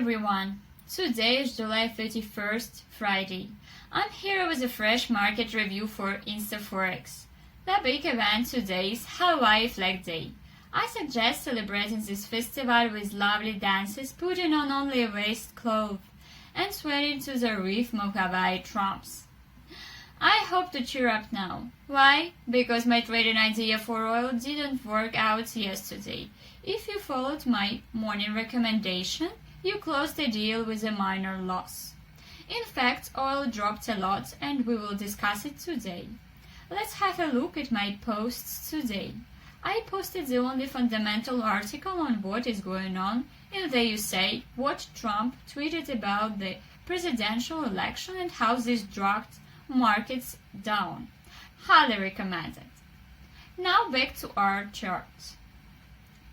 everyone! Today is July 31st, Friday. I'm here with a fresh market review for InstaForex. The big event today is Hawaii Flag Day. I suggest celebrating this festival with lovely dances, putting on only a waist cloth, and sweating to the rhythm of Hawaii drums. I hope to cheer up now. Why? Because my trading idea for oil didn't work out yesterday. If you followed my morning recommendation, you closed the deal with a minor loss. In fact, oil dropped a lot and we will discuss it today. Let's have a look at my posts today. I posted the only fundamental article on what is going on in the USA, what Trump tweeted about the presidential election and how this dragged markets down. Highly recommended. Now back to our chart.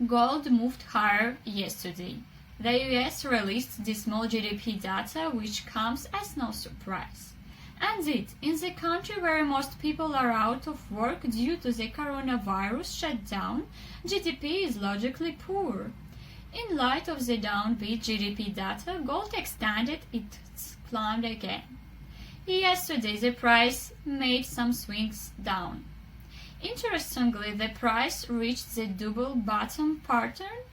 Gold moved higher yesterday. The US released dismal GDP data, which comes as no surprise. Indeed, in the country where most people are out of work due to the coronavirus shutdown, GDP is logically poor. In light of the downbeat GDP data, gold extended its climb again. Yesterday, the price made some swings down. Interestingly, the price reached the double bottom pattern,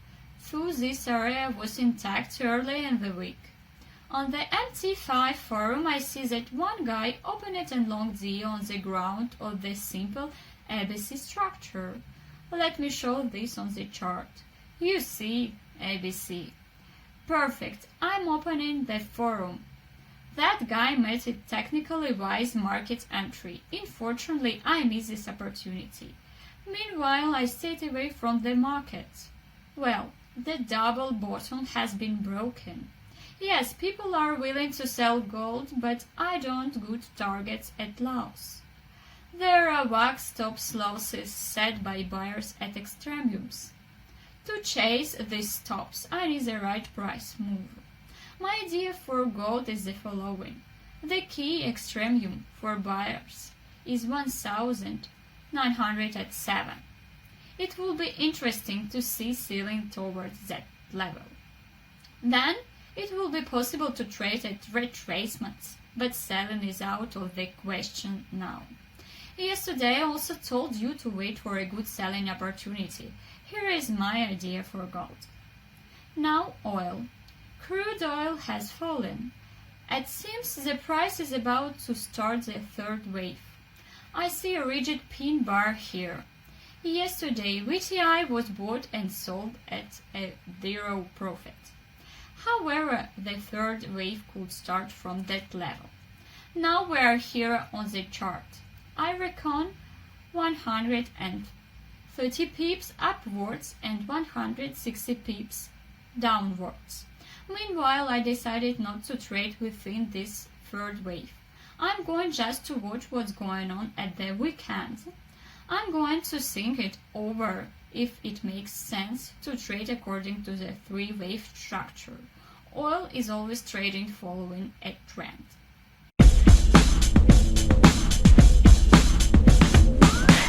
though this area was intact early in the week. On the MT5 forum, I see that one guy opened a long deal on the ground of the simple ABC structure. Let me show this on the chart. You see ABC. Perfect. I'm opening the forum. That guy made a technically wise market entry. Unfortunately, I missed this opportunity. Meanwhile, I stayed away from the market. Well, the double bottom has been broken. Yes, people are willing to sell gold, but I don't good targets at loss. There are wag stops losses set by buyers at extremes. To chase these stops, I need the right price move. My idea for gold is the following. The key extremum for buyers is 1,907. It will be interesting to see selling towards that level. Then it will be possible to trade at retracements, but selling is out of the question now. Yesterday I also told you to wait for a good selling opportunity. Here is my idea for gold. Now oil. Crude oil has fallen. It seems the price is about to start the third wave. I see a rigid pin bar here. Yesterday, WTI was bought and sold at a zero profit. However, the third wave could start from that level. Now we are here on the chart. I reckon 130 pips upwards and 160 pips downwards. Meanwhile, I decided not to trade within this third wave. I'm going just to watch what's going on at the weekend. I'm going to think it over if it makes sense to trade according to the three-wave structure. Oil is always trading following a trend.